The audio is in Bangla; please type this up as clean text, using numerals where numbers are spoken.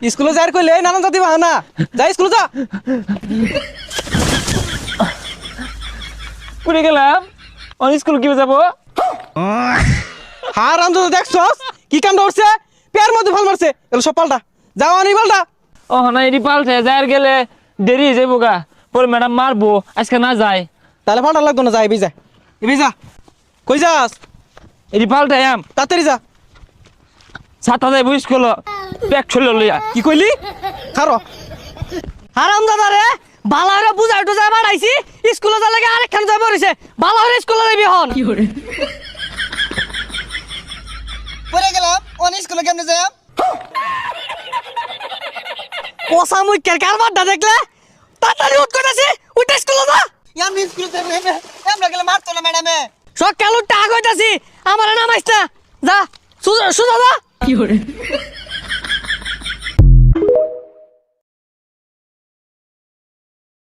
স্কুলে যাই কইলে নানান জাতি বাহানা যাই স্কুলে যা পুরে গেলাম স্কুল কি যাবো হার আনন্দ দেখছস কি কাম করছে পেয়ার মধ্যে ভাল মারছে এগুলো সব পাল্টা যাও আনি পাল্টা ও না এটি পাল্টে যাই গেলে দেরি হয়ে যাবো গা পরে ম্যাডাম মারবো আজকে না যায় তাহলে পাল্টা লাগতো না যা এবি যা কই যাস এটি পাল্টে আম তাড়াতাড়ি যা ছাতা যাই বুঝ করলো ব্যাগ ছুড়লো লইয়া কি কইলি খারো হারাম দাদা রে বালা হরে বুঝাই টুজাই বাড়াইছি স্কুলে যা লাগে আরেকখান যাই পড়েছে বালা হরে স্কুলে যাবি হন পড়ে গেলাম অন স্কুলে কেমনে যাই পোষা মুখের কারবারটা দেখলে তাড়াতাড়ি উঠ কইতাছি উঠে স্কুলে যা আমি স্কুলে যাবো আমরা গেলে মারতো না ম্যাডামে সকাল উঠতে আগ হইতাছি আমার নামাইস না যা সুজা সুজা যা